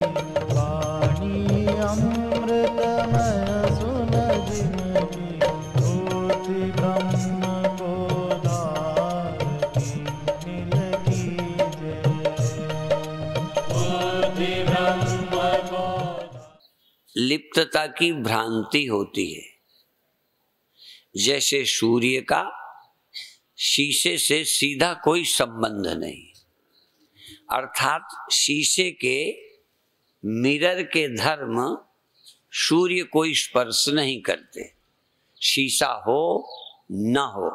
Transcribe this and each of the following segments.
वाणी अमृतमय सुन जिनकी होती ब्रह्म को धारती नील की जय। लिप्तता की भ्रांति होती है। जैसे सूर्य का शीशे से सीधा कोई संबंध नहीं, अर्थात शीशे के मिरर के धर्म सूर्य को स्पर्श नहीं करते। शीशा हो न हो,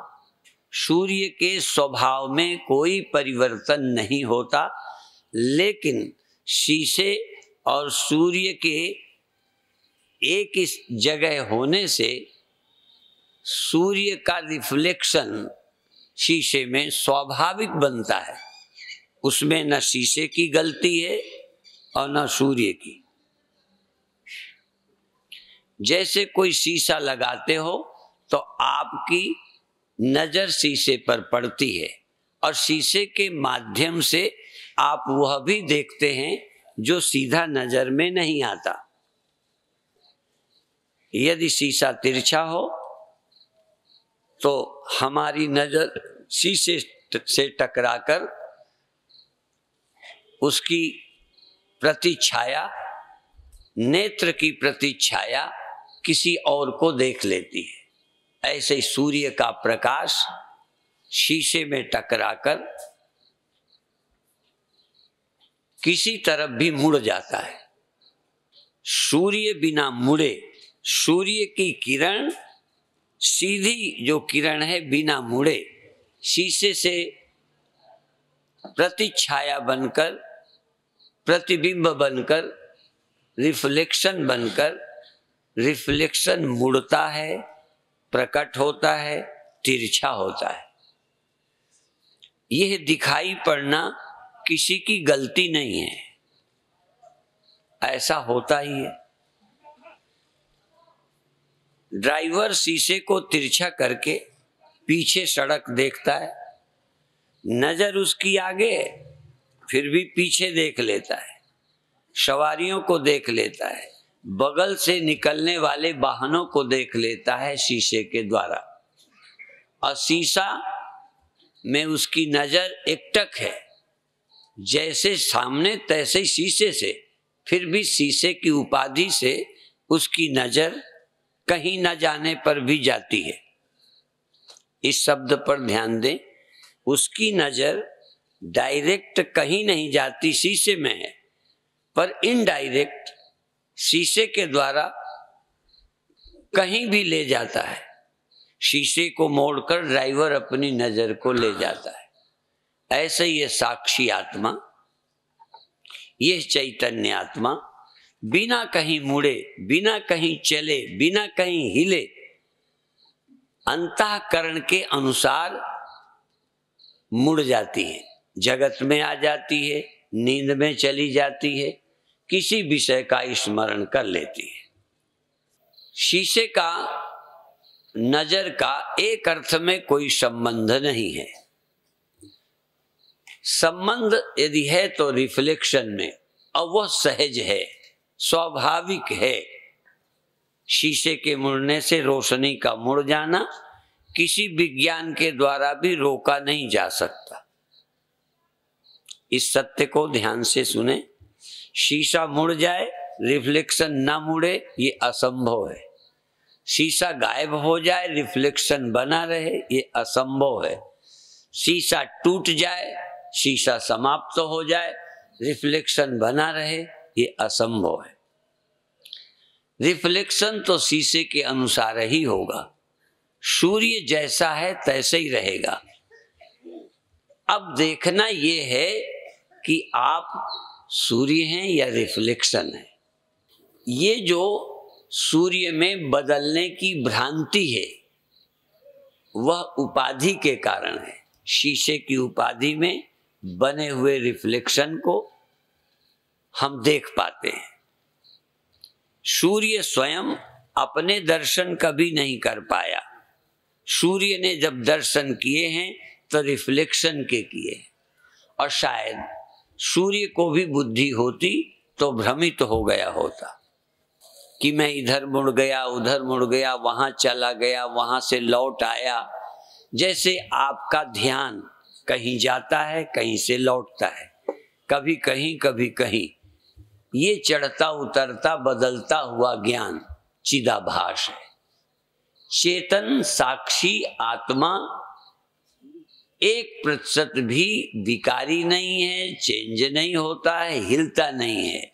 सूर्य के स्वभाव में कोई परिवर्तन नहीं होता, लेकिन शीशे और सूर्य के एक इस जगह होने से सूर्य का रिफ्लेक्शन शीशे में स्वाभाविक बनता है। उसमें न शीशे की गलती है और न सूर्य की। जैसे कोई शीशा लगाते हो तो आपकी नजर शीशे पर पड़ती है और शीशे के माध्यम से आप वह भी देखते हैं जो सीधा नजर में नहीं आता। यदि शीशा तिरछा हो तो हमारी नजर शीशे से टकराकर उसकी प्रतिछाया, नेत्र की प्रतिछाया किसी और को देख लेती है। ऐसे ही सूर्य का प्रकाश शीशे में टकराकर किसी तरफ भी मुड़ जाता है। सूर्य बिना मुड़े, सूर्य की किरण सीधी जो किरण है बिना मुड़े शीशे से प्रतिछाया बनकर, प्रतिबिंब बनकर, रिफ्लेक्शन बनकर, रिफ्लेक्शन मुड़ता है, प्रकट होता है, तिरछा होता है। यह दिखाई पड़ना किसी की गलती नहीं है, ऐसा होता ही है। ड्राइवर शीशे को तिरछा करके पीछे सड़क देखता है, नजर उसकी आगे फिर भी पीछे देख लेता है, सवारियों को देख लेता है, बगल से निकलने वाले वाहनों को देख लेता है शीशे के द्वारा। और शीशा में उसकी नजर एकटक है, जैसे सामने तैसे शीशे से, फिर भी शीशे की उपाधि से उसकी नजर कहीं न जाने पर भी जाती है। इस शब्द पर ध्यान दें, उसकी नजर डायरेक्ट कहीं नहीं जाती, शीशे में है, पर इनडायरेक्ट शीशे के द्वारा कहीं भी ले जाता है। शीशे को मोड़कर ड्राइवर अपनी नजर को ले जाता है। ऐसे ये साक्षी आत्मा, ये चैतन्य आत्मा बिना कहीं मुड़े, बिना कहीं चले, बिना कहीं हिले, अंतःकरण के अनुसार मुड़ जाती है, जगत में आ जाती है, नींद में चली जाती है, किसी विषय का स्मरण कर लेती है। शीशे का नजर का एक अर्थ में कोई संबंध नहीं है। संबंध यदि है तो रिफ्लेक्शन में, और वह सहज है, स्वाभाविक है। शीशे के मुड़ने से रोशनी का मुड़ जाना किसी विज्ञान के द्वारा भी रोका नहीं जा सकता। इस सत्य को ध्यान से सुने। शीशा मुड़ जाए, रिफ्लेक्शन ना मुड़े, ये असंभव है। शीशा गायब हो जाए, रिफ्लेक्शन बना रहे, ये असंभव है। शीशा टूट जाए, शीशा समाप्त हो जाए, रिफ्लेक्शन बना रहे, ये असंभव है। रिफ्लेक्शन तो शीशे के अनुसार ही होगा। सूर्य जैसा है तैसे ही रहेगा। अब देखना यह है कि आप सूर्य हैं या रिफ्लेक्शन है। ये जो सूर्य में बदलने की भ्रांति है वह उपाधि के कारण है। शीशे की उपाधि में बने हुए रिफ्लेक्शन को हम देख पाते हैं। सूर्य स्वयं अपने दर्शन कभी नहीं कर पाया। सूर्य ने जब दर्शन किए हैं तो रिफ्लेक्शन के किए, और शायद सूर्य को भी बुद्धि होती तो भ्रमित हो गया होता कि मैं इधर मुड़ गया, उधर मुड़ गया, वहां चला गया, वहां से लौट आया। जैसे आपका ध्यान कहीं जाता है, कहीं से लौटता है, कभी कहीं कभी कहीं। ये चढ़ता उतरता बदलता हुआ ज्ञान चिदाभास है। चेतन साक्षी आत्मा 1% भी विकारी नहीं है, चेंज नहीं होता है, हिलता नहीं है।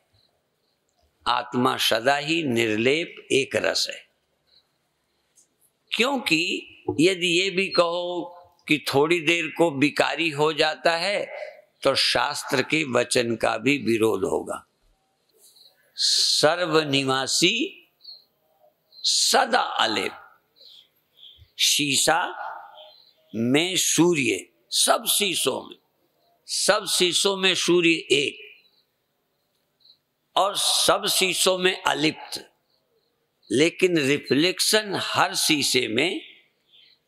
आत्मा सदा ही निर्लेप एक रस है। क्योंकि यदि ये भी कहो कि थोड़ी देर को विकारी हो जाता है तो शास्त्र के वचन का भी विरोध होगा। सर्वनिवासी सदा अलेप, शीशा में सूर्य, सब शीशों में सूर्य एक, और सब शीशों में अलिप्त, लेकिन रिफ्लेक्शन हर शीशे में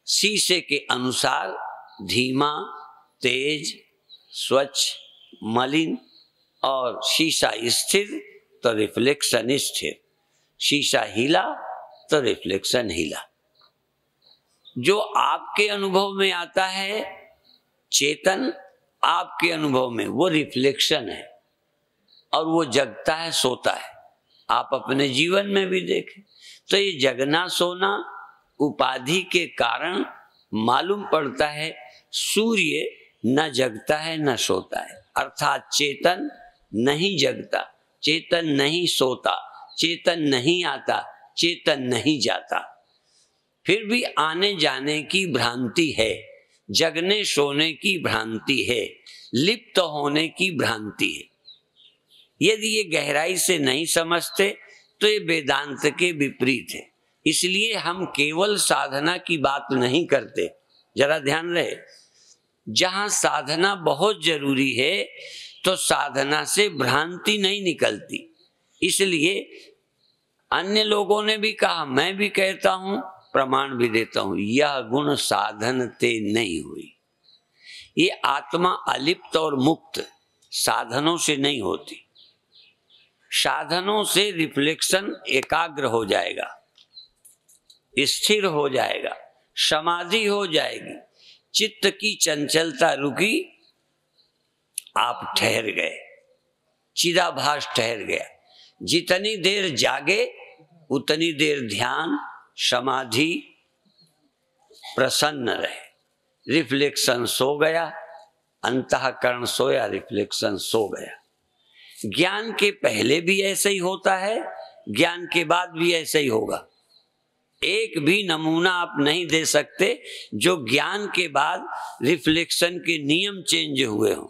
शीशे के अनुसार धीमा, तेज, स्वच्छ, मलिन। और शीशा स्थिर तो रिफ्लेक्शन स्थिर, शीशा हिला तो रिफ्लेक्शन हिला। जो आपके अनुभव में आता है चेतन, आपके अनुभव में वो रिफ्लेक्शन है, और वो जगता है, सोता है। आप अपने जीवन में भी देखें तो ये जगना सोना उपाधि के कारण मालूम पड़ता है। सूर्य न जगता है न सोता है, अर्थात चेतन नहीं जगता, चेतन नहीं सोता, चेतन नहीं आता, चेतन नहीं जाता। फिर भी आने जाने की भ्रांति है, जगने सोने की भ्रांति है, लिप्त होने की भ्रांति है। यदि ये गहराई से नहीं समझते तो ये वेदांत के विपरीत है। इसलिए हम केवल साधना की बात नहीं करते, जरा ध्यान रहे। जहां साधना बहुत जरूरी है तो साधना से भ्रांति नहीं निकलती। इसलिए अन्य लोगों ने भी कहा, मैं भी कहता हूं, प्रमाण भी देता हूं, यह गुण साधन ते नहीं हुई। ये आत्मा अलिप्त और मुक्त साधनों से नहीं होती। साधनों से रिफ्लेक्शन एकाग्र हो जाएगा, स्थिर हो जाएगा, समाधि हो जाएगी, चित्त की चंचलता रुकी, आप ठहर गए, चिदाभास ठहर गया। जितनी देर जागे उतनी देर ध्यान, समाधि, प्रसन्न रहे। रिफ्लेक्शन सो गया, अंतःकरण सोया, रिफ्लेक्शन सो गया। ज्ञान के पहले भी ऐसे ही होता है, ज्ञान के बाद भी ऐसे ही होगा। एक भी नमूना आप नहीं दे सकते जो ज्ञान के बाद रिफ्लेक्शन के नियम चेंज हुए हों।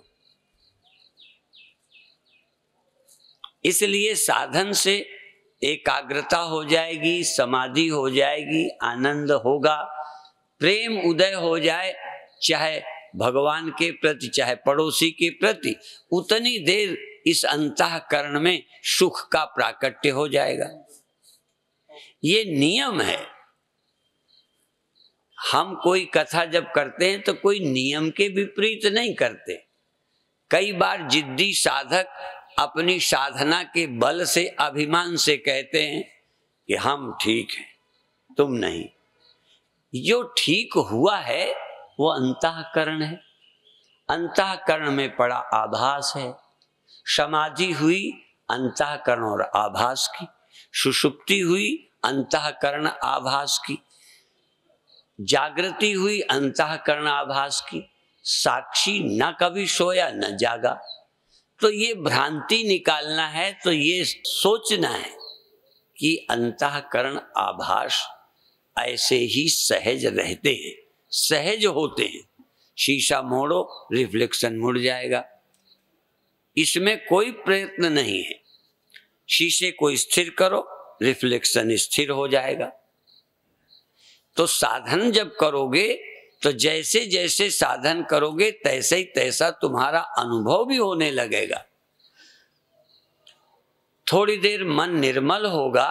इसलिए साधन से एकाग्रता हो जाएगी, समाधि हो जाएगी, आनंद होगा, प्रेम उदय हो जाए, चाहे भगवान के प्रति चाहे पड़ोसी के प्रति, उतनी देर इस अंतःकरण में सुख का प्राकट्य हो जाएगा। ये नियम है। हम कोई कथा जब करते हैं तो कोई नियम के विपरीत नहीं करते। कई बार जिद्दी साधक अपनी साधना के बल से, अभिमान से कहते हैं कि हम ठीक हैं, तुम नहीं। जो ठीक हुआ है वो अंतःकरण है, अंतःकरण में पड़ा आभास है। समाधि हुई अंतःकरण और आभास की, सुषुप्ति हुई अंतःकरण आभास की, जागृति हुई अंतःकरण आभास की। साक्षी न कभी सोया न जागा। तो ये भ्रांति निकालना है तो ये सोचना है कि अंतःकरण आभास ऐसे ही सहज रहते हैं, सहज होते हैं। शीशा मोड़ो, रिफ्लेक्शन मुड़ जाएगा, इसमें कोई प्रयत्न नहीं है। शीशे को स्थिर करो, रिफ्लेक्शन स्थिर हो जाएगा। तो साधन जब करोगे तो जैसे जैसे साधन करोगे तैसे ही तैसा तुम्हारा अनुभव भी होने लगेगा। थोड़ी देर मन निर्मल होगा,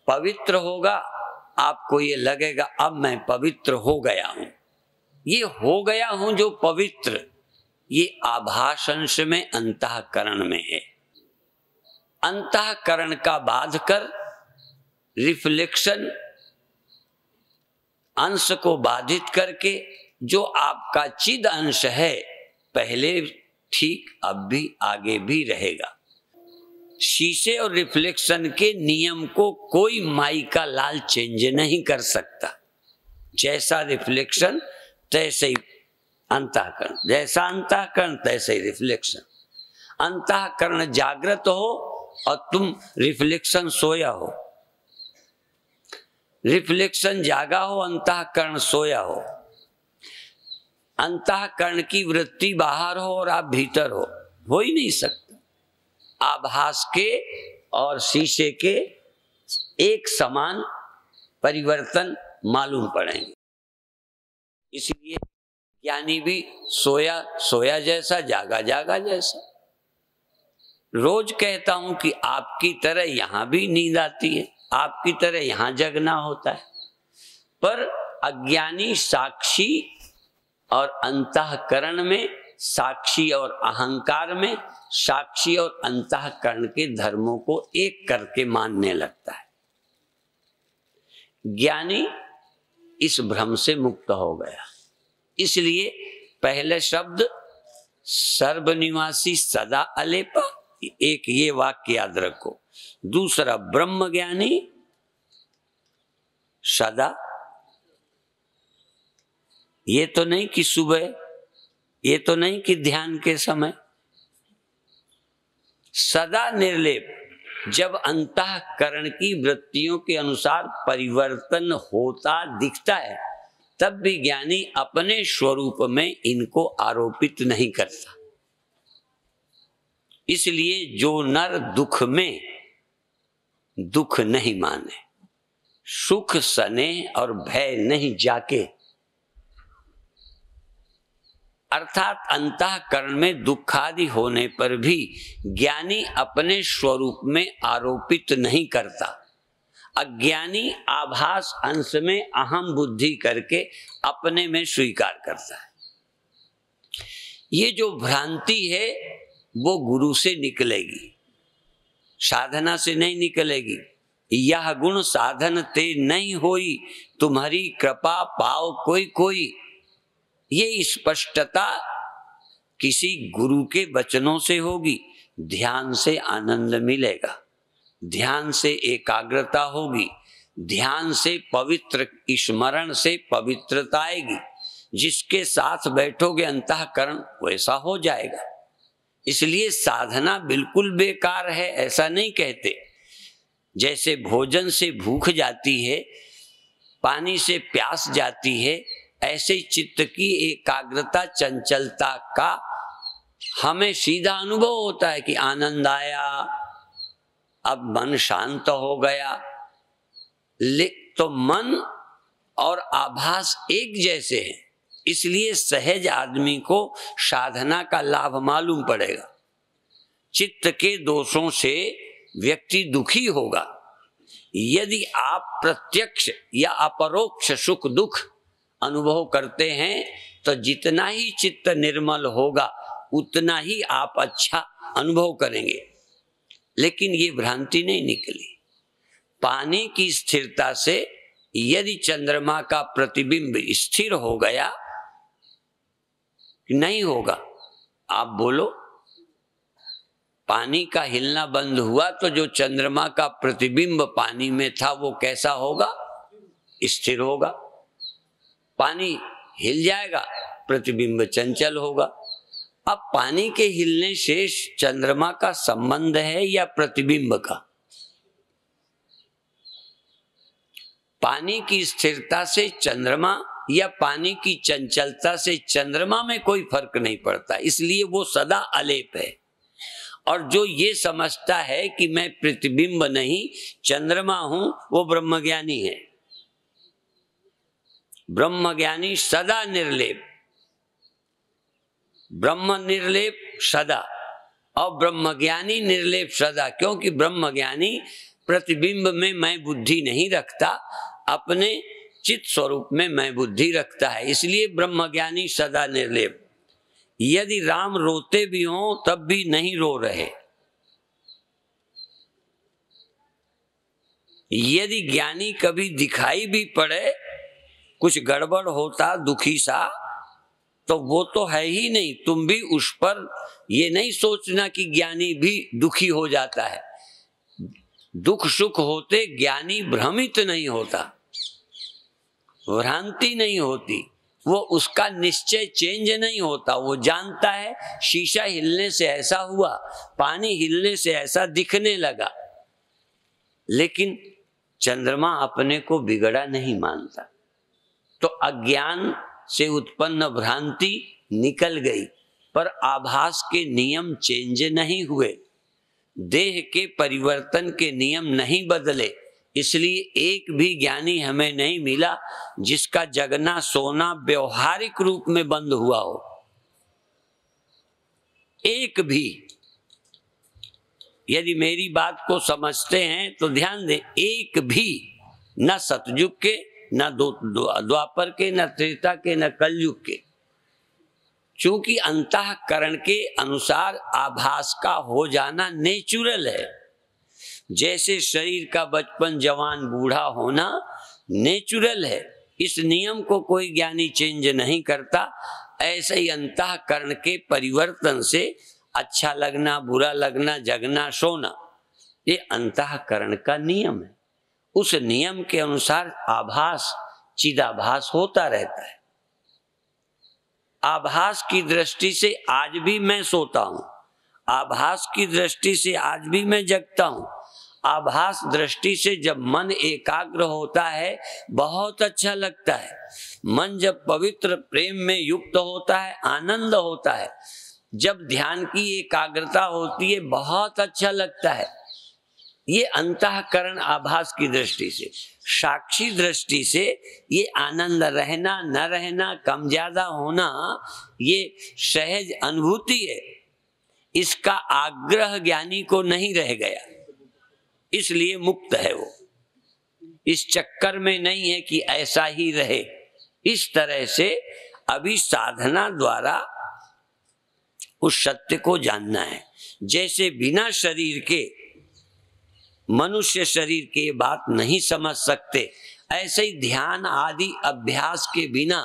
पवित्र होगा, आपको ये लगेगा अब मैं पवित्र हो गया हूं। ये हो गया हूं जो पवित्र, ये आभास अंश में अंतःकरण में है। अंतःकरण का बाध कर रिफ्लेक्शन अंश को बाधित करके जो आपका चिद अंश है, पहले ठीक अब भी आगे भी रहेगा। शीशे और रिफ्लेक्शन के नियम को कोई माई का लाल चेंज नहीं कर सकता। जैसा रिफ्लेक्शन तैसे ही अंतःकरण, जैसा अंतःकरण तैसे ही रिफ्लेक्शन। अंतःकरण जागृत हो और तुम रिफ्लेक्शन सोया हो, रिफ्लेक्शन जागा हो, अंतःकरण सोया हो। अंतःकरण की वृत्ति बाहर हो और आप भीतर हो ही नहीं सकता। आभास के और शीशे के एक समान परिवर्तन मालूम पड़ेंगे। इसलिए ज्ञानी भी सोया सोया जैसा, जागा जागा जैसा। रोज कहता हूं कि आपकी तरह यहां भी नींद आती है, आपकी तरह यहां जगना होता है, पर अज्ञानी साक्षी और अंतःकरण में, साक्षी और अहंकार में, साक्षी और अंतःकरण के धर्मों को एक करके मानने लगता है। ज्ञानी इस भ्रम से मुक्त हो गया। इसलिए पहले शब्द सर्वनिवासी सदा अलेपा, एक ये वाक्य याद रखो। दूसरा ब्रह्म ज्ञानी सदा, ये तो नहीं कि सुबह, ये तो नहीं कि ध्यान के समय, सदा निर्लेप। जब अंतःकरण की वृत्तियों के अनुसार परिवर्तन होता दिखता है, तब भी ज्ञानी अपने स्वरूप में इनको आरोपित नहीं करता। इसलिए जो नर दुख में दुख नहीं माने, सुख स्नेह और भय नहीं जाके, अर्थात अंतःकरण में दुखादि होने पर भी ज्ञानी अपने स्वरूप में आरोपित नहीं करता। अज्ञानी आभास अंश में अहम बुद्धि करके अपने में स्वीकार करता है। ये जो भ्रांति है वो गुरु से निकलेगी, साधना से नहीं निकलेगी। यह गुण साधन ते नहीं होई, तुम्हारी कृपा पाओ कोई कोई। ये स्पष्टता किसी गुरु के वचनों से होगी। ध्यान से आनंद मिलेगा, ध्यान से एकाग्रता होगी, ध्यान से पवित्र स्मरण से पवित्रता आएगी। जिसके साथ बैठोगे अंतःकरण वैसा हो जाएगा। इसलिए साधना बिल्कुल बेकार है ऐसा नहीं कहते। जैसे भोजन से भूख जाती है, पानी से प्यास जाती है, ऐसे चित्त की एकाग्रता चंचलता का हमें सीधा अनुभव होता है कि आनंद आया, अब मन शांत हो गया। तो मन और आभास एक जैसे हैं, इसलिए सहज आदमी को साधना का लाभ मालूम पड़ेगा। चित्त के दोषों से व्यक्ति दुखी होगा। यदि आप प्रत्यक्ष या अपरोक्ष सुख दुख अनुभव करते हैं तो जितना ही चित्त निर्मल होगा उतना ही आप अच्छा अनुभव करेंगे। लेकिन ये भ्रांति नहीं निकली। पानी की स्थिरता से यदि चंद्रमा का प्रतिबिंब स्थिर हो गया, नहीं होगा, आप बोलो। पानी का हिलना बंद हुआ तो जो चंद्रमा का प्रतिबिंब पानी में था वो कैसा होगा? स्थिर होगा। पानी हिल जाएगा, प्रतिबिंब चंचल होगा। अब पानी के हिलने से चंद्रमा का संबंध है या प्रतिबिंब का? पानी की स्थिरता से चंद्रमा या पानी की चंचलता से चंद्रमा में कोई फर्क नहीं पड़ता, इसलिए वो सदा अलेप है। और जो ये समझता है कि मैं प्रतिबिंब नहीं चंद्रमा हूं, वो ब्रह्मज्ञानी है। ब्रह्मज्ञानी सदा निर्लेप, ब्रह्म निर्लेप सदा, और ब्रह्मज्ञानी निर्लेप सदा। क्योंकि ब्रह्मज्ञानी प्रतिबिंब में मैं बुद्धि नहीं रखता, अपने चित स्वरूप में मैं बुद्धि रखता है, इसलिए ब्रह्मज्ञानी सदा निर्लेप। यदि राम रोते भी हों तब भी नहीं रो रहे, यदि ज्ञानी कभी दिखाई भी पड़े कुछ गड़बड़ होता दुखी सा, तो वो तो है ही नहीं। तुम भी उस पर ये नहीं सोचना कि ज्ञानी भी दुखी हो जाता है। दुख सुख होते ज्ञानी भ्रमित नहीं होता, भ्रांति नहीं होती, वो उसका निश्चय चेंज नहीं होता। वो जानता है शीशा हिलने से ऐसा हुआ, पानी हिलने से ऐसा दिखने लगा, लेकिन चंद्रमा अपने को बिगड़ा नहीं मानता। तो अज्ञान से उत्पन्न भ्रांति निकल गई, पर आभास के नियम चेंज नहीं हुए, देह के परिवर्तन के नियम नहीं बदले। इसलिए एक भी ज्ञानी हमें नहीं मिला जिसका जगना सोना व्यवहारिक रूप में बंद हुआ हो, एक भी। यदि मेरी बात को समझते हैं तो ध्यान दें, एक भी, न सतयुग के, न द्वापर के, न त्रेता के, न कलयुग के। चूंकि अंतःकरण के अनुसार आभास का हो जाना नेचुरल है। जैसे शरीर का बचपन जवान बूढ़ा होना नेचुरल है, इस नियम को कोई ज्ञानी चेंज नहीं करता। ऐसे ही अंतःकरण के परिवर्तन से अच्छा लगना, बुरा लगना, जगना, सोना, ये अंतःकरण का नियम है। उस नियम के अनुसार आभास, चिदाभास होता रहता है। आभास की दृष्टि से आज भी मैं सोता हूं, आभास की दृष्टि से आज भी मैं जगता हूं। आभास दृष्टि से जब मन एकाग्र होता है बहुत अच्छा लगता है। मन जब पवित्र प्रेम में युक्त होता है आनंद होता है। जब ध्यान की एकाग्रता होती है बहुत अच्छा लगता है। ये अंतःकरण आभास की दृष्टि से। साक्षी दृष्टि से ये आनंद रहना न रहना, कम ज्यादा होना, ये सहज अनुभूति है। इसका आग्रह ज्ञानी को नहीं रह गया, इसलिए मुक्त है वो। इस चक्कर में नहीं है कि ऐसा ही रहे। इस तरह से अभी साधना द्वारा उस सत्य को जानना है। जैसे बिना शरीर के मनुष्य शरीर के बात नहीं समझ सकते, ऐसे ही ध्यान आदि अभ्यास के बिना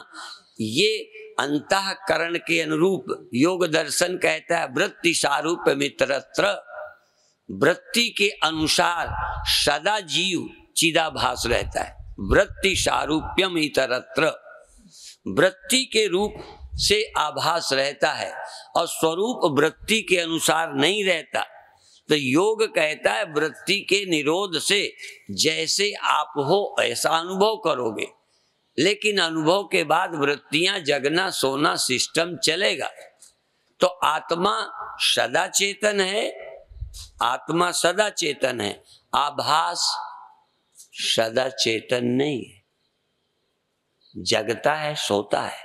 ये अंतःकरण के अनुरूप योग दर्शन कहता है वृत्ति सारूप्य मित्रत्र। वृत्ति के अनुसार सदा जीव चिदाभास रहता है। वृत्ति सारूप्यम इतरत्र, वृत्ति के रूप से आभास रहता है और स्वरूप वृत्ति के अनुसार नहीं रहता। तो योग कहता है वृत्ति के निरोध से जैसे आप हो ऐसा अनुभव करोगे, लेकिन अनुभव के बाद वृत्तियां जगना सोना सिस्टम चलेगा। तो आत्मा सदा चेतन है, आत्मा सदा चेतन है, आभास सदा चेतन नहीं है, जगता है, सोता है,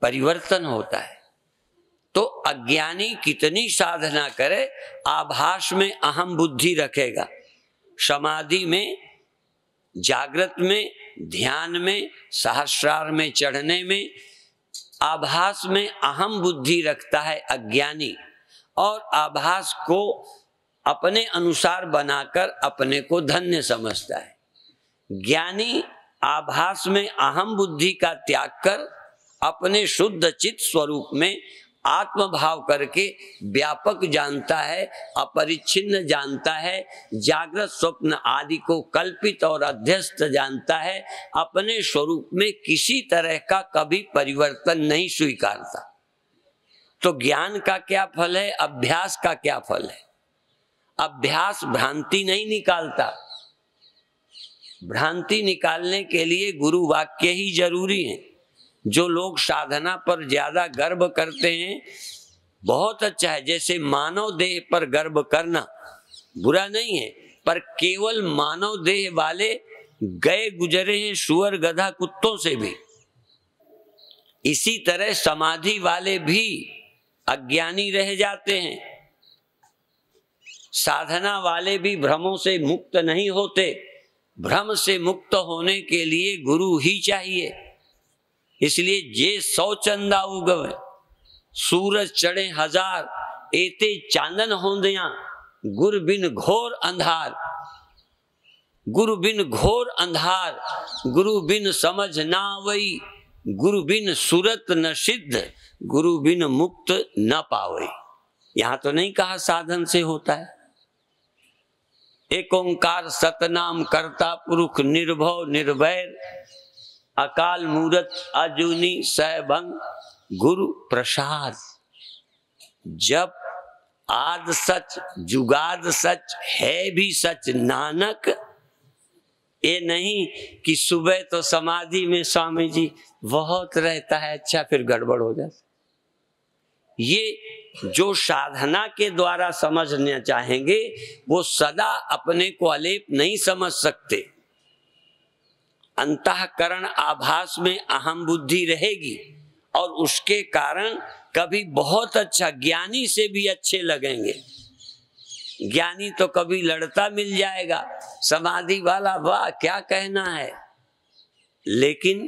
परिवर्तन होता है। तो अज्ञानी कितनी साधना करे आभास में अहम बुद्धि रखेगा। समाधि में, जागृत में, ध्यान में, सहस्रार में चढ़ने में आभास में अहम बुद्धि रखता है अज्ञानी, और आभास को अपने अनुसार बनाकर अपने को धन्य समझता है। ज्ञानी आभास में अहम बुद्धि का त्याग कर अपने शुद्ध चित्त स्वरूप में आत्मभाव करके व्यापक जानता है, अपरिच्छिन्न जानता है, जागृत स्वप्न आदि को कल्पित और अध्यस्त जानता है, अपने स्वरूप में किसी तरह का कभी परिवर्तन नहीं स्वीकारता। तो ज्ञान का क्या फल है, अभ्यास का क्या फल है? अभ्यास भ्रांति नहीं निकालता। भ्रांति निकालने के लिए गुरु वाक्य ही जरूरी है। जो लोग साधना पर ज्यादा गर्व करते हैं बहुत अच्छा है, जैसे मानव देह पर गर्व करना बुरा नहीं है, पर केवल मानव देह वाले गए गुजरे हैं सुअर गधा कुत्तों से भी। इसी तरह समाधि वाले भी अज्ञानी रह जाते हैं, साधना वाले भी भ्रमों से मुक्त नहीं होते। भ्रम से मुक्त होने के लिए गुरु ही चाहिए। इसलिए जे 100 चंदा उगवे सूरज चढ़े 1000 एते चांदन होंदिया गुर बिन घोर अंधार। गुरु बिन घोर अंधार, गुरु बिन समझ ना आवई, गुरु बिन सूरत न सिद्ध, गुरु बिन मुक्त न पावई। यहां तो नहीं कहा साधन से होता है। एक ओंकार सतनाम करता पुरुष निर्भव निर्वैर, अकाल मूरत अजूनी सैभंग गुरु प्रसाद। जब आद सच जुगाद सच है भी सच नानक, ये नहीं कि सुबह तो समाधि में स्वामी जी बहुत रहता है, अच्छा फिर गड़बड़ हो जाता। ये जो साधना के द्वारा समझना चाहेंगे वो सदा अपने को अलेप नहीं समझ सकते। अंतःकरण आभास में अहम बुद्धि रहेगी और उसके कारण कभी बहुत अच्छा ज्ञानी से भी अच्छे लगेंगे। ज्ञानी तो कभी लड़ता मिल जाएगा, समाधि वाला वाह क्या कहना है, लेकिन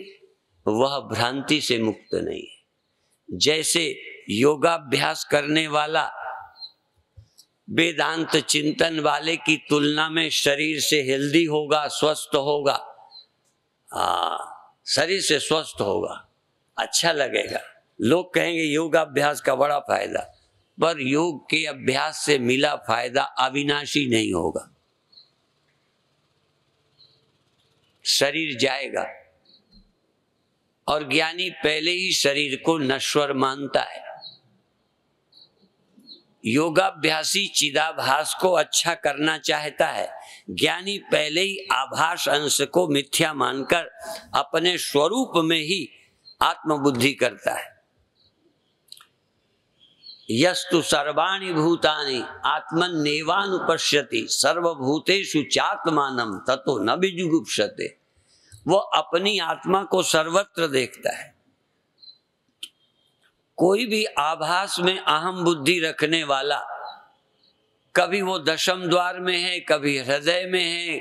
वह भ्रांति से मुक्त नहीं है। जैसे योगाभ्यास करने वाला वेदांत चिंतन वाले की तुलना में शरीर से हेल्दी होगा, स्वस्थ होगा, शरीर से स्वस्थ होगा, अच्छा लगेगा। लोग कहेंगे योगाभ्यास का बड़ा फायदा, पर योग के अभ्यास से मिला फायदा अविनाशी नहीं होगा। शरीर जाएगा और ज्ञानी पहले ही शरीर को नश्वर मानता है। योगाभ्यासी चिदाभास को अच्छा करना चाहता है, ज्ञानी पहले ही आभास अंश को मिथ्या मानकर अपने स्वरूप में ही आत्मबुद्धि करता है। यस्तु सर्वाणि भूतानि आत्मन्नेवानुपश्यति सर्वभूतेषु चात्मानं ततो न विजुगुप्सते। वो अपनी आत्मा को सर्वत्र देखता है। कोई भी आभास में अहम बुद्धि रखने वाला, कभी वो दशम द्वार में है, कभी हृदय में है,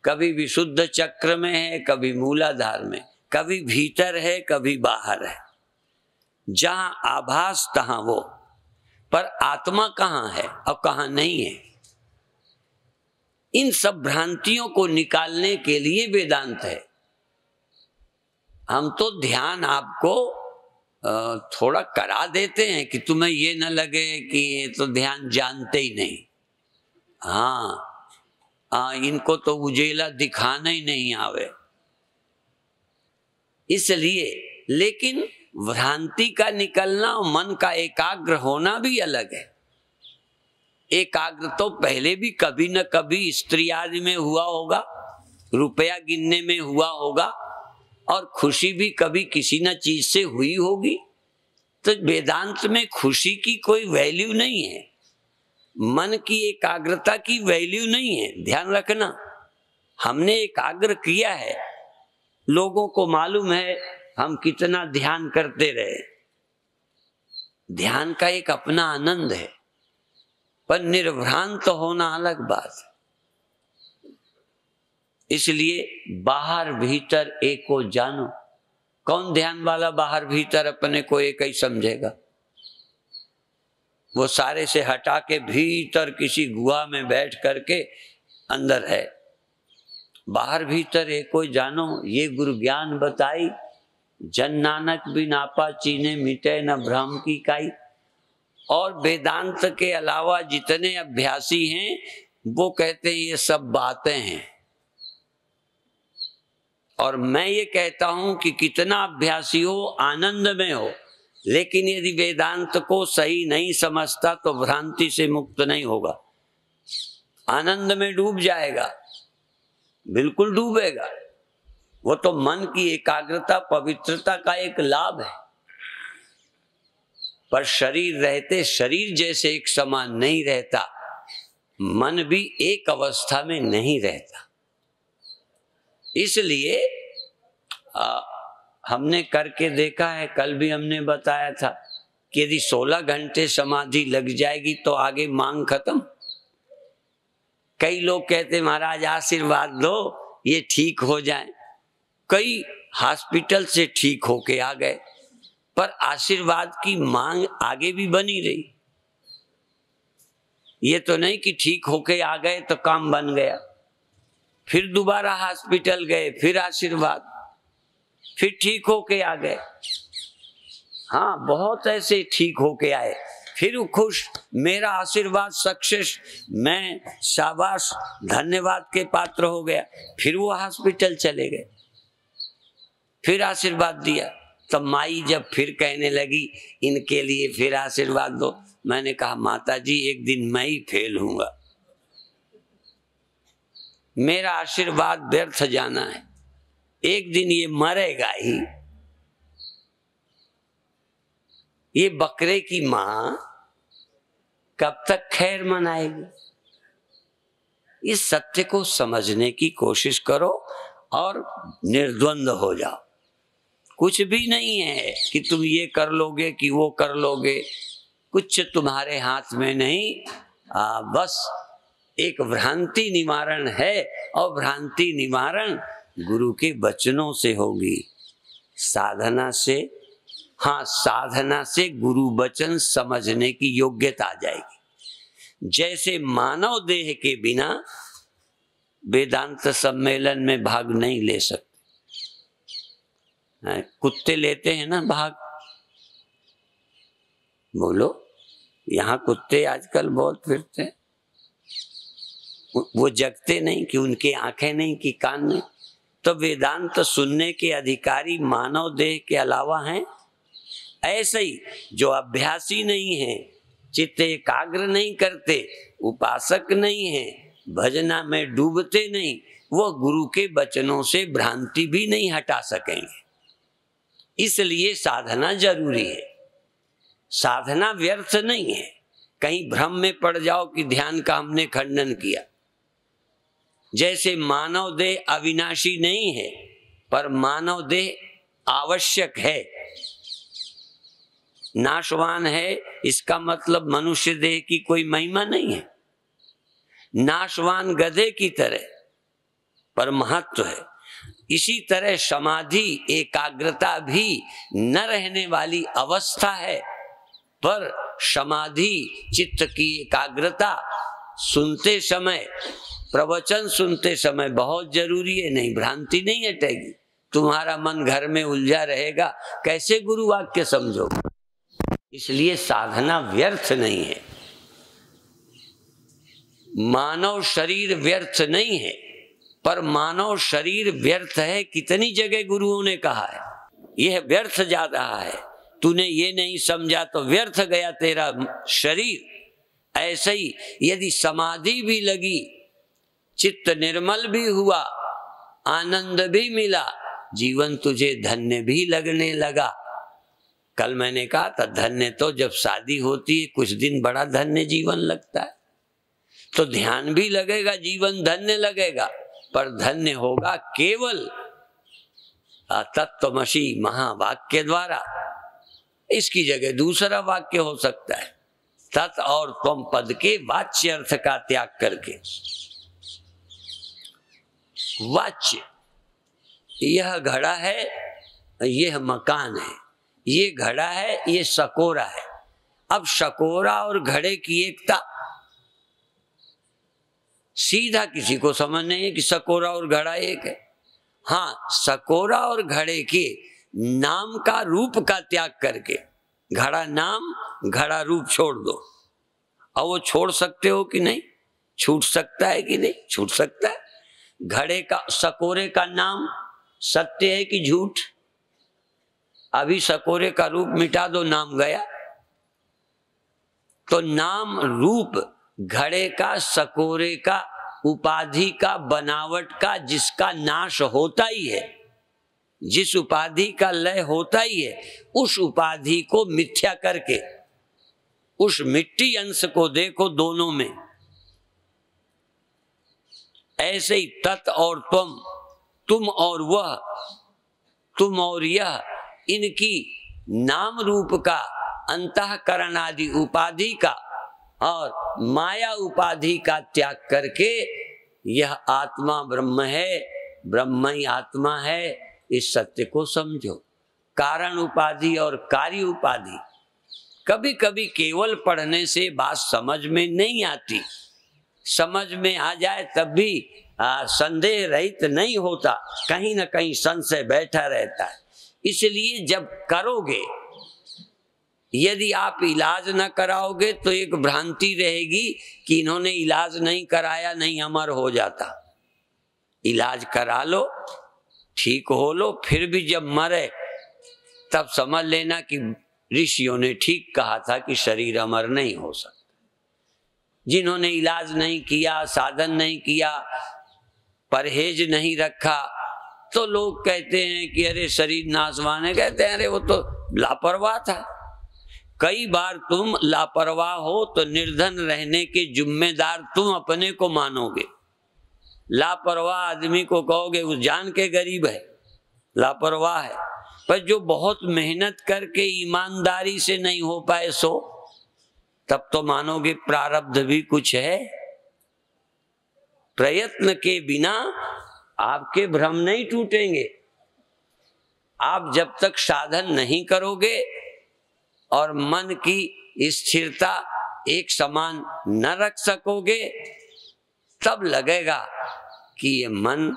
कभी विशुद्ध चक्र में है, कभी मूलाधार में, कभी भीतर है, कभी बाहर है। जहां आभास तहां वो, पर आत्मा कहां है और कहां नहीं है। इन सब भ्रांतियों को निकालने के लिए वेदांत है। हम तो ध्यान आपको थोड़ा करा देते हैं कि तुम्हें ये न लगे कि ये तो ध्यान जानते ही नहीं। इनको तो उजेला दिखाना ही नहीं आवे, इसलिए। लेकिन भ्रांति का निकलना, मन का एकाग्र होना भी अलग है। एकाग्र तो पहले भी कभी न कभी स्त्री आदि में हुआ होगा, रुपया गिनने में हुआ होगा, और खुशी भी कभी किसी न चीज से हुई होगी। तो वेदांत में खुशी की कोई वैल्यू नहीं है, मन की एकाग्रता की वैल्यू नहीं है। ध्यान रखना, हमने एकाग्र किया है, लोगों को मालूम है हम कितना ध्यान करते रहे। ध्यान का एक अपना आनंद है, पर निर्भ्रांत होना अलग बात है। इसलिए बाहर भीतर एको जानो। कौन ध्यान वाला बाहर भीतर अपने को एक ही समझेगा? वो सारे से हटा के भीतर किसी गुहा में बैठ करके अंदर है। बाहर भीतर एको जानो, ये गुरु ज्ञान बताई, जन नानक बिन आपा चीने मिटे न भ्रम की काई। और वेदांत के अलावा जितने अभ्यासी हैं वो कहते हैं ये सब बातें हैं। और मैं ये कहता हूं कि कितना अभ्यासी हो आनंद में हो, लेकिन यदि वेदांत को सही नहीं समझता तो भ्रांति से मुक्त नहीं होगा, आनंद में डूब जाएगा, बिल्कुल डूबेगा। वो तो मन की एकाग्रता पवित्रता का एक लाभ है, पर शरीर रहते शरीर जैसे एक समान नहीं रहता, मन भी एक अवस्था में नहीं रहता। इसलिए हमने करके देखा है, कल भी हमने बताया था कि यदि 16 घंटे समाधि लग जाएगी तो आगे मांग खत्म। कई लोग कहते महाराज आशीर्वाद दो ये ठीक हो जाए। कई हॉस्पिटल से ठीक होके आ गए, पर आशीर्वाद की मांग आगे भी बनी रही। ये तो नहीं कि ठीक होके आ गए तो काम बन गया, फिर दोबारा हॉस्पिटल गए, फिर आशीर्वाद, फिर ठीक होके आ गए। हाँ, बहुत ऐसे ठीक होके आए, फिर वो खुश, मेरा आशीर्वाद सक्सेस, मैं शाबाश धन्यवाद के पात्र हो गया। फिर वो हॉस्पिटल चले गए, फिर आशीर्वाद दिया। तब माई जब फिर कहने लगी इनके लिए फिर आशीर्वाद दो, मैंने कहा माता जी एक दिन मैं ही फेल हूंगा, मेरा आशीर्वाद व्यर्थ जाना है, एक दिन ये मरेगा ही। ये बकरे की मां कब तक खैर मनाएगी? इस सत्य को समझने की कोशिश करो और निर्द्वंद हो जाओ। कुछ भी नहीं है कि तुम ये कर लोगे कि वो कर लोगे, कुछ तुम्हारे हाथ में नहीं। बस एक भ्रांति निवारण है, और भ्रांति निवारण गुरु के वचनों से होगी, साधना से। हाँ, साधना से गुरु वचन समझने की योग्यता आ जाएगी। जैसे मानव देह के बिना वेदांत सम्मेलन में भाग नहीं ले सकते। कुत्ते लेते हैं ना भाग, बोलो, यहाँ कुत्ते आजकल बहुत फिरते हैं। वो जगते नहीं कि उनकी आंखें नहीं कि कान नहीं। तो वेदांत सुनने के अधिकारी मानव देह के अलावा हैं। ऐसे ही जो अभ्यासी नहीं है, चित्त एकाग्र नहीं करते, उपासक नहीं है, भजना में डूबते नहीं, वो गुरु के वचनों से भ्रांति भी नहीं हटा सकेंगे। इसलिए साधना जरूरी है। साधना व्यर्थ नहीं है। कहीं भ्रम में पड़ जाओ कि ध्यान का हमने खंडन किया। जैसे मानव देह अविनाशी नहीं है, पर मानव देह आवश्यक है, नाशवान है, इसका मतलब मनुष्य देह की कोई महिमा नहीं है। नाशवान गधे की तरह, पर महत्व है। इसी तरह समाधि एकाग्रता भी न रहने वाली अवस्था है, पर समाधि चित्त की एकाग्रता सुनते समय, प्रवचन सुनते समय बहुत जरूरी है। नहीं, भ्रांति नहीं हटेगी। तुम्हारा मन घर में उलझा रहेगा, कैसे गुरु वाक्य समझोगे? इसलिए साधना व्यर्थ नहीं है। मानव शरीर व्यर्थ नहीं है, पर मानव शरीर व्यर्थ है कितनी जगह गुरुओं ने कहा है। यह व्यर्थ जा रहा है, तूने ये नहीं समझा तो व्यर्थ गया तेरा शरीर। ऐसे ही यदि समाधि भी लगी, चित्त निर्मल भी हुआ, आनंद भी मिला, जीवन तुझे धन्य भी लगने लगा। कल मैंने कहा था धन्य तो जब शादी होती है कुछ दिन बड़ा धन्य जीवन लगता है, तो ध्यान भी लगेगा, जीवन धन्य लगेगा, पर धन्य होगा केवल तत्वमसि महावाक्य द्वारा। इसकी जगह दूसरा वाक्य हो सकता है, तत् और त्वम पद के वाच्य अर्थ का त्याग करके। वाच्य, यह घड़ा है, यह मकान है, ये घड़ा है, ये सकोरा है। अब सकोरा और घड़े की एकता सीधा किसी को समझ नहीं है कि सकोरा और घड़ा एक है। हाँ, सकोरा और घड़े के नाम का रूप का त्याग करके, घड़ा नाम घड़ा रूप छोड़ दो। और वो छोड़ सकते हो कि नहीं? छूट सकता है कि नहीं? छूट सकता है। घड़े का, सकोरे का नाम सत्य है कि झूठ? अभी सकोरे का रूप मिटा दो, नाम गया। तो नाम रूप घड़े का, सकोरे का, उपाधि का, बनावट का, जिसका नाश होता ही है, जिस उपाधि का लय होता ही है, उस उपाधि को मिथ्या करके उस मिट्टी अंश को देखो दोनों में। ऐसे ही तत् और त्वम, तुम और वह, तुम और यह, इनकी नाम रूप का, अंतःकरण आदि उपाधि का और माया उपाधि का त्याग करके यह आत्मा ब्रह्म है, ब्रह्म ही आत्मा है, इस सत्य को समझो। कारण उपाधि और कार्य उपाधि, कभी कभी केवल पढ़ने से बात समझ में नहीं आती। समझ में आ जाए तब भी संदेह रहित नहीं होता, कहीं ना कहीं संशय बैठा रहता है। इसलिए जब करोगे, यदि आप इलाज न कराओगे तो एक भ्रांति रहेगी कि इन्होंने इलाज नहीं कराया, नहीं अमर हो जाता। इलाज करा लो, ठीक हो लो, फिर भी जब मरे तब समझ लेना कि ऋषियों ने ठीक कहा था कि शरीर अमर नहीं हो सकता। जिन्होंने इलाज नहीं किया, साधन नहीं किया, परहेज नहीं रखा, तो लोग कहते हैं कि अरे शरीर नाशवान है। कहते हैं अरे वो तो लापरवाह था। कई बार तुम लापरवाह हो तो निर्धन रहने के जिम्मेदार तुम अपने को मानोगे। लापरवाह आदमी को कहोगे वो जान के गरीब है, लापरवाह है। पर जो बहुत मेहनत करके ईमानदारी से नहीं हो पाए सो, तब तो मानोगे प्रारब्ध भी कुछ है। प्रयत्न के बिना आपके भ्रम नहीं टूटेंगे। आप जब तक साधन नहीं करोगे और मन की स्थिरता एक समान न रख सकोगे, तब लगेगा कि ये मन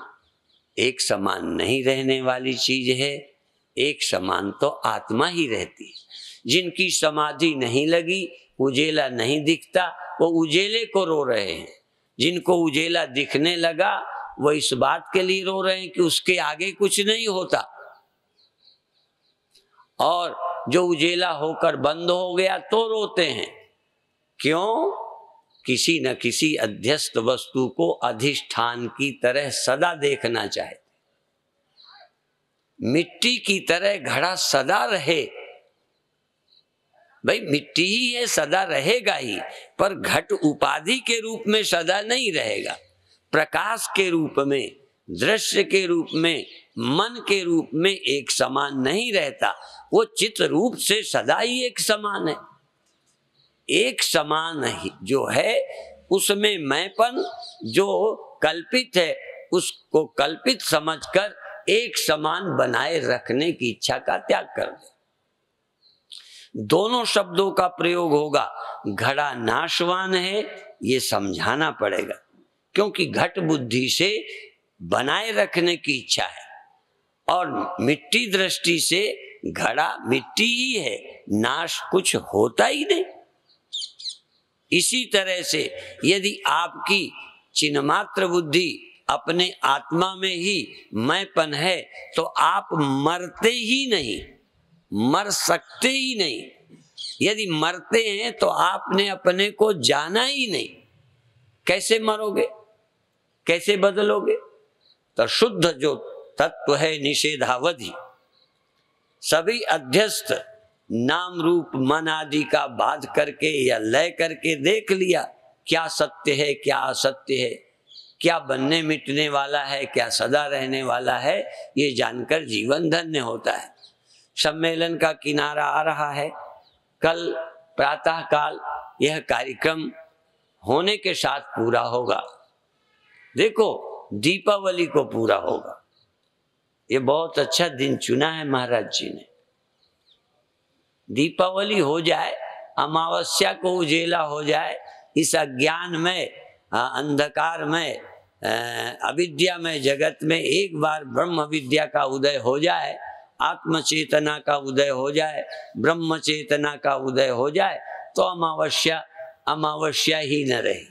एक समान नहीं रहने वाली चीज है। एक समान तो आत्मा ही रहती है। जिनकी समाधि नहीं लगी, उजेला नहीं दिखता, वो उजेले को रो रहे हैं। जिनको उजेला दिखने लगा वो इस बात के लिए रो रहे हैं कि उसके आगे कुछ नहीं होता। और जो उजेला होकर बंद हो गया तो रोते हैं। क्यों? किसी न किसी अध्यस्त वस्तु को अधिष्ठान की तरह सदा देखना चाहते। मिट्टी की तरह घड़ा सदा रहे, भाई मिट्टी ही है, सदा रहेगा ही, पर घट उपाधि के रूप में सदा नहीं रहेगा। प्रकाश के रूप में, दृश्य के रूप में, मन के रूप में एक समान नहीं रहता। वो चित्त रूप से सदा ही एक समान है। एक समान ही जो है उसमें मैंपन जो कल्पित है, उसको कल्पित समझकर एक समान बनाए रखने की इच्छा का त्याग कर दे। दोनों शब्दों का प्रयोग होगा। घड़ा नाशवान है ये समझाना पड़ेगा, क्योंकि घट बुद्धि से बनाए रखने की इच्छा है, और मिट्टी दृष्टि से घड़ा मिट्टी ही है, नाश कुछ होता ही नहीं। इसी तरह से यदि आपकी चिन्मात्र बुद्धि अपने आत्मा में ही मैंपन है तो आप मरते ही नहीं, मर सकते ही नहीं। यदि मरते हैं तो आपने अपने को जाना ही नहीं। कैसे मरोगे, कैसे बदलोगे? तो शुद्ध जो तत्व है निषेधावधि, सभी अध्यस्त नाम रूप मन आदि का बाध करके या लय करके देख लिया क्या सत्य है क्या असत्य है, क्या बनने मिटने वाला है क्या सदा रहने वाला है, ये जानकर जीवन धन्य होता है। सम्मेलन का किनारा आ रहा है। कल प्रातः काल यह कार्यक्रम होने के साथ पूरा होगा। देखो दीपावली को पूरा होगा। ये बहुत अच्छा दिन चुना है महाराज जी ने। दीपावली हो जाए, अमावस्या को उजेला हो जाए, इस अज्ञान में, अंधकार में, अविद्या में जगत में एक बार ब्रह्म विद्या का उदय हो जाए, आत्म चेतना का उदय हो जाए, ब्रह्म चेतना का उदय हो जाए, तो अमावस्या अमावस्या ही न रही,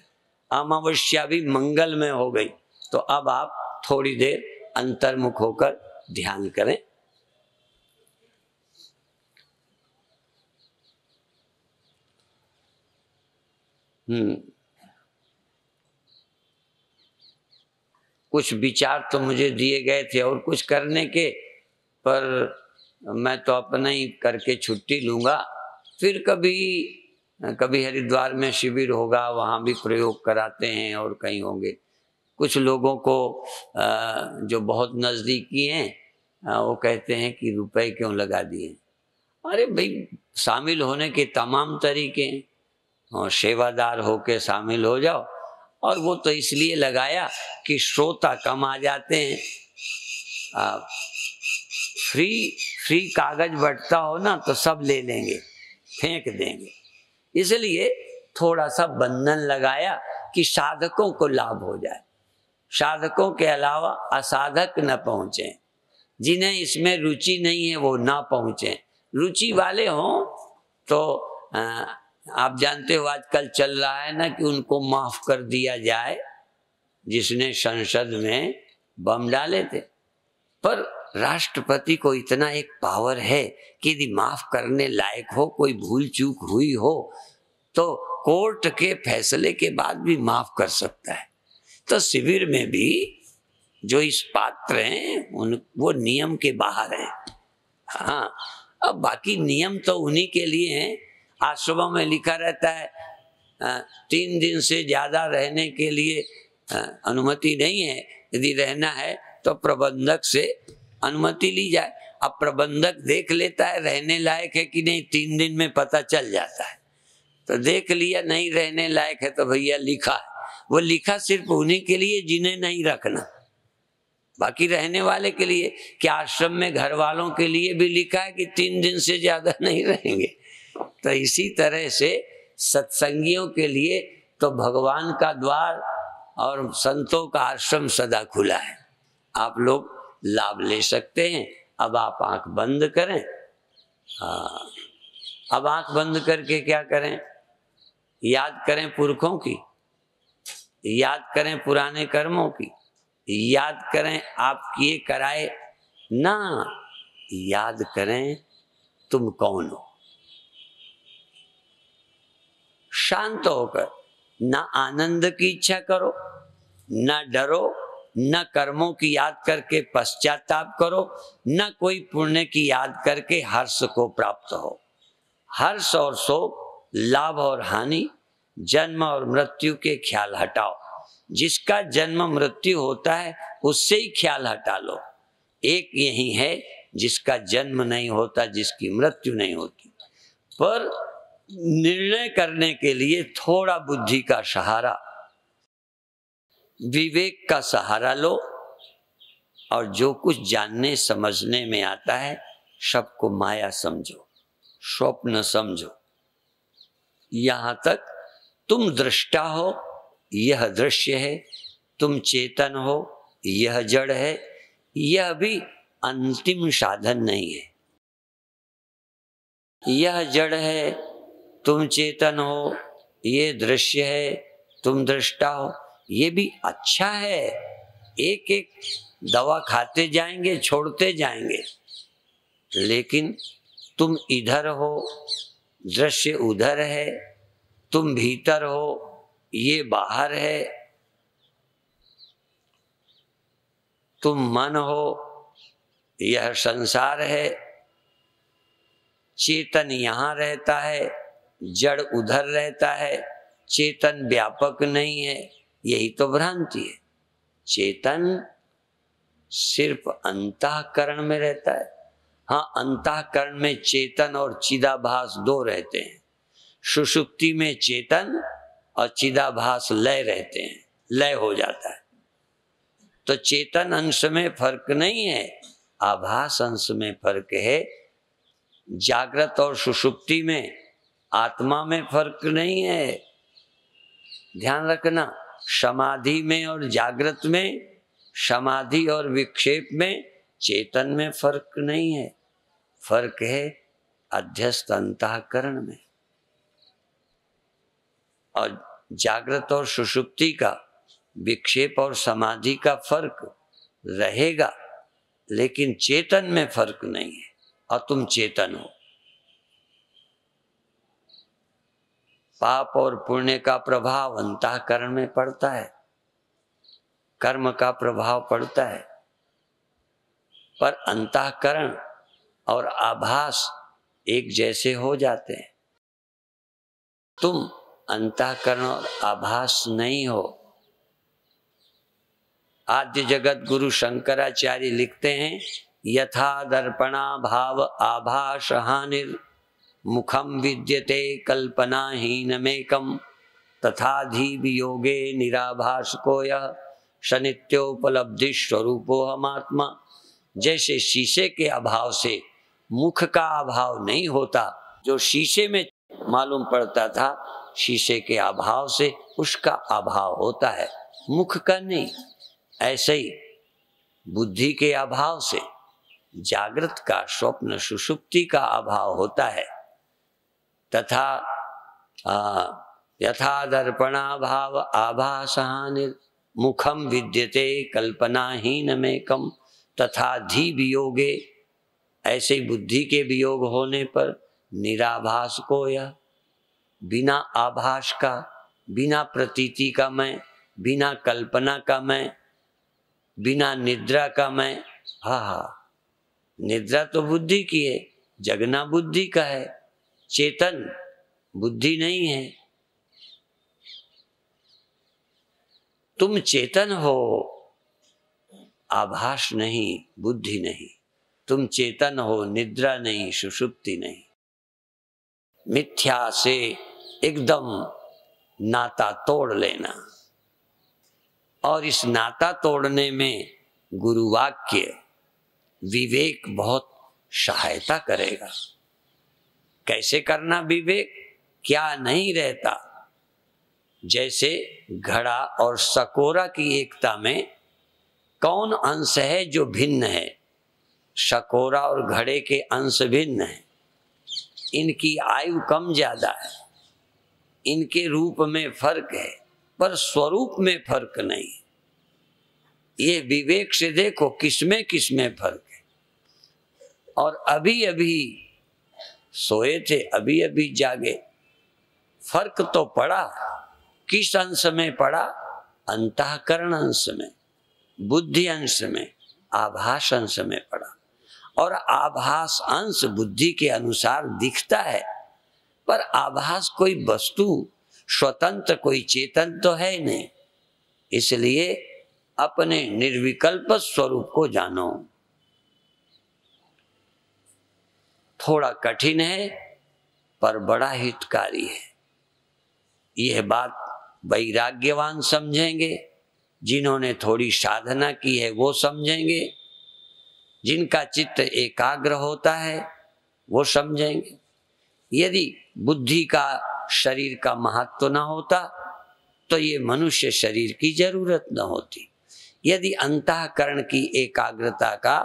अमावस्या भी मंगल में हो गई। तो अब आप थोड़ी देर अंतर्मुख होकर ध्यान करें। कुछ विचार तो मुझे दिए गए थे और कुछ करने के, पर मैं तो अपना ही करके छुट्टी लूँगा। फिर कभी हरिद्वार में शिविर होगा, वहाँ भी प्रयोग कराते हैं, और कहीं होंगे। कुछ लोगों को जो बहुत नज़दीकी हैं वो कहते हैं कि रुपए क्यों लगा दिए। अरे भाई, शामिल होने के तमाम तरीके हैं, और सेवादार होके शामिल हो जाओ। और वो तो इसलिए लगाया कि श्रोता कम आ जाते हैं। फ्री कागज बंटता हो ना तो सब ले लेंगे, फेंक देंगे। इसलिए थोड़ा सा बंधन लगाया कि साधकों को लाभ हो जाए। साधकों के अलावा असाधक न पहुंचे, जिन्हें इसमें रुचि नहीं है वो ना पहुंचे। रुचि वाले हों तो आप जानते हो आजकल चल रहा है ना कि उनको माफ कर दिया जाए, जिसने संसद में बम डाले थे। पर राष्ट्रपति को इतना एक पावर है कि यदि माफ करने लायक हो, कोई भूल चूक हुई हो तो कोर्ट के फैसले के बाद भी माफ कर सकता है। तो शिविर में भी जो इस पात्र हैं वो नियम के बाहर हैं। हाँ, अब बाकी नियम तो उन्हीं के लिए हैं। आश्रमों में लिखा रहता है 3 दिन से ज्यादा रहने के लिए अनुमति नहीं है, यदि रहना है तो प्रबंधक से अनुमति ली जाए। अब प्रबंधक देख लेता है रहने लायक है कि नहीं, 3 दिन में पता चल जाता है। तो देख लिया नहीं रहने लायक है तो भैया लिखा है, वो लिखा सिर्फ उन्हीं के लिए जिन्हें नहीं रखना, बाकी रहने वाले के लिए। क्या आश्रम में घर वालों के लिए भी लिखा है कि 3 दिन से ज्यादा नहीं रहेंगे? तो इसी तरह से सत्संगियों के लिए तो भगवान का द्वार और संतों का आश्रम सदा खुला है, आप लोग लाभ ले सकते हैं। अब आप आंख बंद करें। हाँ, अब आंख बंद करके क्या करें? याद करें पुरखों की, याद करें पुराने कर्मों की, याद करें आप किए कराए ना, याद करें तुम कौन हो। शांत होकर ना आनंद की इच्छा करो, ना डरो, न कर्मों की याद करके पश्चाताप करो, न कोई पुण्य की याद करके हर्ष को प्राप्त हो। हर्ष और शोक, लाभ और हानि, जन्म और मृत्यु के ख्याल हटाओ। जिसका जन्म मृत्यु होता है उससे ही ख्याल हटा लो। एक यही है जिसका जन्म नहीं होता, जिसकी मृत्यु नहीं होती। पर निर्णय करने के लिए थोड़ा बुद्धि का सहारा, विवेक का सहारा लो, और जो कुछ जानने समझने में आता है सबको माया समझो, स्वप्न समझो। यहां तक तुम दृष्टा हो, यह दृश्य है, तुम चेतन हो, यह जड़ है, यह भी अंतिम साधन नहीं है। यह जड़ है, तुम चेतन हो, ये दृश्य है, तुम दृष्टा हो, ये भी अच्छा है। एक एक दवा खाते जाएंगे, छोड़ते जाएंगे, लेकिन तुम इधर हो, दृश्य उधर है, तुम भीतर हो, ये बाहर है, तुम मन हो, यह संसार है, चेतन यहाँ रहता है, जड़ उधर रहता है, चेतन व्यापक नहीं है, यही तो भ्रांति है। चेतन सिर्फ अंतःकरण में रहता है। हाँ, अंतःकरण में चेतन और चिदाभास दो रहते हैं। सुषुप्ति में चेतन और चिदाभास लय रहते हैं, लय हो जाता है। तो चेतन अंश में फर्क नहीं है, आभास अंश में फर्क है। जागृत और सुषुप्ति में, आत्मा में फर्क नहीं है। ध्यान रखना, समाधि में और जागृत में, समाधि और विक्षेप में, चेतन में फर्क नहीं है। फर्क है अध्यस्त अंतःकरण में। और जागृत और सुषुप्ति का, विक्षेप और समाधि का फर्क रहेगा, लेकिन चेतन में फर्क नहीं है, और तुम चेतन हो। पाप और पुण्य का प्रभाव अंतःकरण में पड़ता है, कर्म का प्रभाव पड़ता है, पर अंतःकरण और आभास एक जैसे हो जाते हैं। तुम अंतःकरण और आभास नहीं हो। आद्य जगत गुरु शंकराचार्य लिखते हैं, यथा दर्पणा भाव आभास हानिर मुखम विद्यते कल्पनाहीनमेकम तथाधि वियोगे निराभास को यह सनित्योपलब्धि स्वरूपो हमात्मा। जैसे शीशे के अभाव से मुख का अभाव नहीं होता, जो शीशे में मालूम पड़ता था, शीशे के अभाव से उसका अभाव होता है, मुख का नहीं। ऐसे ही बुद्धि के अभाव से जागृत का स्वप्न सुषुप्ति का अभाव होता है। तथा यथा दर्पणाभाव आभासहानिर् मुखम विद्यते कल्पनाहीनमेकम तथा धी वियोगे, ऐसे बुद्धि के वियोग होने पर निराभास को, यह बिना आभास का, बिना प्रतीति का मैं, बिना कल्पना का मैं, बिना निद्रा का मैं। हा, निद्रा तो बुद्धि की है, जगना बुद्धि का है, चेतन बुद्धि नहीं है। तुम चेतन हो, आभास नहीं, बुद्धि नहीं। तुम चेतन हो, निद्रा नहीं, सुषुप्ति नहीं। मिथ्या से एकदम नाता तोड़ लेना, और इस नाता तोड़ने में गुरु वाक्य विवेक बहुत सहायता करेगा। कैसे करना विवेक, क्या नहीं रहता। जैसे घड़ा और सकोरा की एकता में कौन अंश है जो भिन्न है? सकोरा और घड़े के अंश भिन्न है। इनकी आयु कम ज्यादा है, इनके रूप में फर्क है, पर स्वरूप में फर्क नहीं। ये विवेक से देखो किसमें किसमें फर्क है। और अभी अभी सोए थे, अभी अभी जागे, फर्क तो पड़ा। किस अंश में पड़ा? अंतःकरण अंश में, बुद्धि अंश में, आभास अंश में पड़ा। और आभास अंश बुद्धि के अनुसार दिखता है, पर आभास कोई वस्तु स्वतंत्र, कोई चेतन तो है नहीं। इसलिए अपने निर्विकल्प स्वरूप को जानो। थोड़ा कठिन है पर बड़ा हितकारी है। यह बात वैराग्यवान समझेंगे, जिन्होंने थोड़ी साधना की है वो समझेंगे, जिनका चित्त एकाग्र होता है वो समझेंगे। यदि बुद्धि का शरीर का महत्व न होता तो ये मनुष्य शरीर की जरूरत न होती। यदि अंतःकरण की एकाग्रता का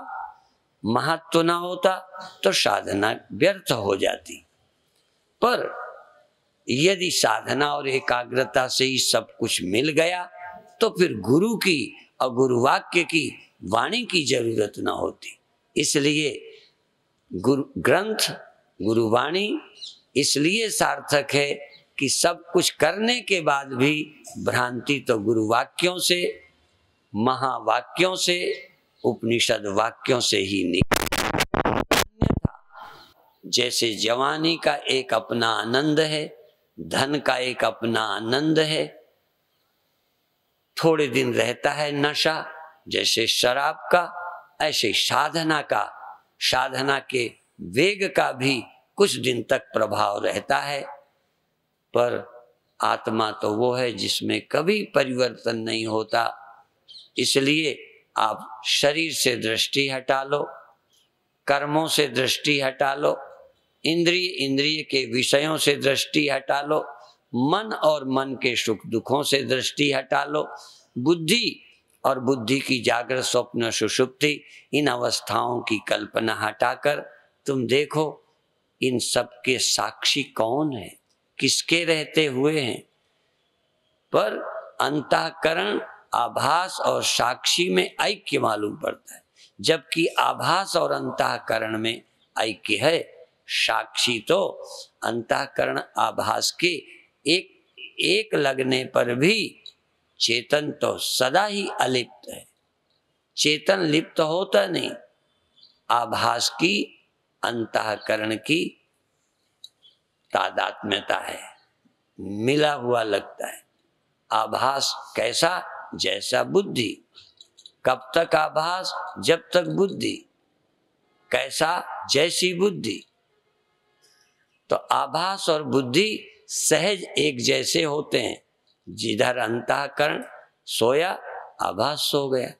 महत्व न होता तो साधना व्यर्थ हो जाती। पर यदि साधना और एकाग्रता से ही सब कुछ मिल गया तो फिर गुरु की और गुरु वाक्य की वाणी की जरूरत न होती। इसलिए गुरु ग्रंथ, गुरुवाणी इसलिए सार्थक है कि सब कुछ करने के बाद भी भ्रांति तो गुरु वाक्यों से, महावाक्यों से, उपनिषद वाक्यों से ही निकलती। जैसे जवानी का एक अपना आनंद है, धन का एक अपना आनंद है, थोड़े दिन रहता है नशा जैसे शराब का, ऐसे साधना का, साधना के वेग का भी कुछ दिन तक प्रभाव रहता है। पर आत्मा तो वो है जिसमें कभी परिवर्तन नहीं होता। इसलिए आप शरीर से दृष्टि हटा लो, कर्मों से दृष्टि हटा लो, इंद्रिय के विषयों से दृष्टि हटा लो, मन और मन के सुख दुखों से दृष्टि हटा लो। बुद्धि और बुद्धि की जागृत स्वप्न सुषुप्ति, इन अवस्थाओं की कल्पना हटाकर तुम देखो इन सब के साक्षी कौन है, किसके रहते हुए हैं। पर अंतःकरण आभास और साक्षी में ऐक्य मालूम पड़ता है, जबकि आभास और अंतःकरण में ऐक्य है। साक्षी तो अंतःकरण आभास के एक लगने पर भी चेतन तो सदा ही अलिप्त है। चेतन लिप्त होता नहीं, आभास की अंतःकरण की तादात्म्यता है, मिला हुआ लगता है। आभास कैसा? जैसा बुद्धि। कब तक आभास? जब तक बुद्धि। कैसा? जैसी बुद्धि। तो आभास और बुद्धि सहज एक जैसे होते हैं। जिधर अंतःकरण सोया, आभास सो गया।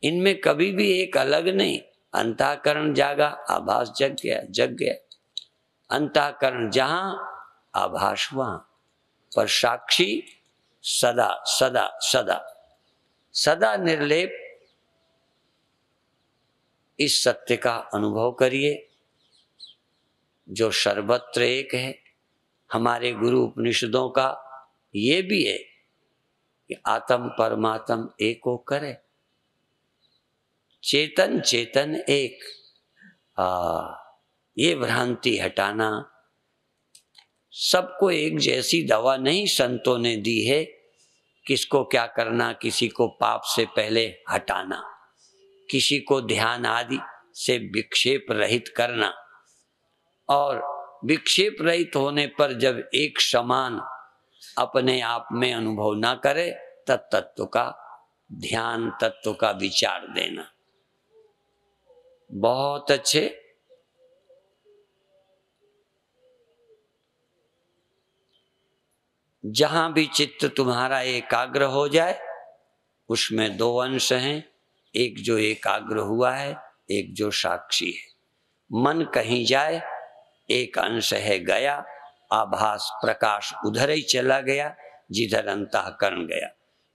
इनमें कभी भी एक अलग नहीं। अंतःकरण जागा, आभास जग गया, जग गया। अंतःकरण जहां, आभास वहां। पर साक्षी सदा सदा सदा। सदा निर्लेप इस सत्य का अनुभव करिए जो सर्वत्र एक है। हमारे गुरु उपनिषदों का ये भी है कि आत्म परमात्म एको करे, चेतन चेतन एक। ये भ्रांति हटाना, सबको एक जैसी दवा नहीं संतों ने दी है। किसको क्या करना, किसी को पाप से पहले हटाना, किसी को ध्यान आदि से विक्षेप रहित करना, और विक्षेप रहित होने पर जब एक समान अपने आप में अनुभव ना करे तब तत्व का ध्यान, तत्व का विचार देना। बहुत अच्छे। जहां भी चित्त तुम्हारा एकाग्र हो जाए उसमें दो अंश हैं, एक जो एकाग्र हुआ है, एक जो साक्षी है। मन कहीं जाए एक अंश है गया, आभास प्रकाश उधर ही चला गया जिधर अंतःकरण गया।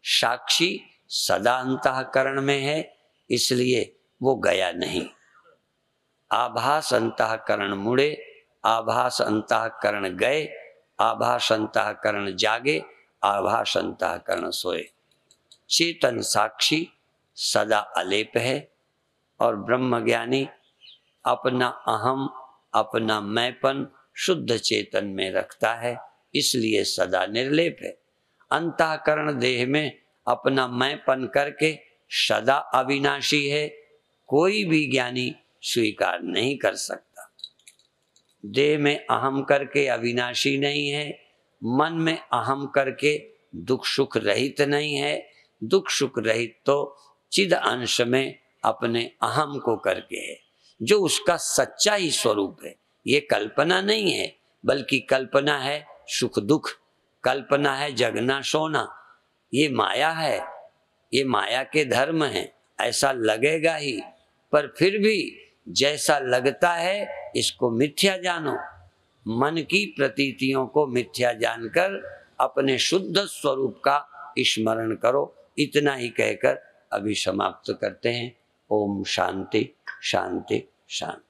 साक्षी सदा अंतःकरण में है, इसलिए वो गया नहीं। आभास अंतःकरण मुड़े, आभास अंतःकरण गए, आभास अंतःकरण जागे, आभास अंतःकरण सोए। चेतन साक्षी सदा अलेप है और ब्रह्मज्ञानी अपना अहम, अपना मैंपन शुद्ध चेतन में रखता है, इसलिए सदा निर्लेप है। अंतःकरण देह में अपना मैंपन करके सदा अविनाशी है, कोई भी ज्ञानी स्वीकार नहीं कर सकता। देह में अहम करके अविनाशी नहीं है, मन में अहम करके दुख सुख रहित नहीं है। दुख सुख रहित तो चिद अंश में अपने अहम को करके है, जो उसका सच्चा ही स्वरूप है। ये कल्पना नहीं है, बल्कि कल्पना है सुख दुख, कल्पना है जगना सोना। ये माया है, ये माया के धर्म है, ऐसा लगेगा ही, पर फिर भी जैसा लगता है इसको मिथ्या जानो। मन की प्रतीतियों को मिथ्या जानकर अपने शुद्ध स्वरूप का स्मरण करो। इतना ही कहकर अभी समाप्त करते हैं। ओम शांति शांति शांति।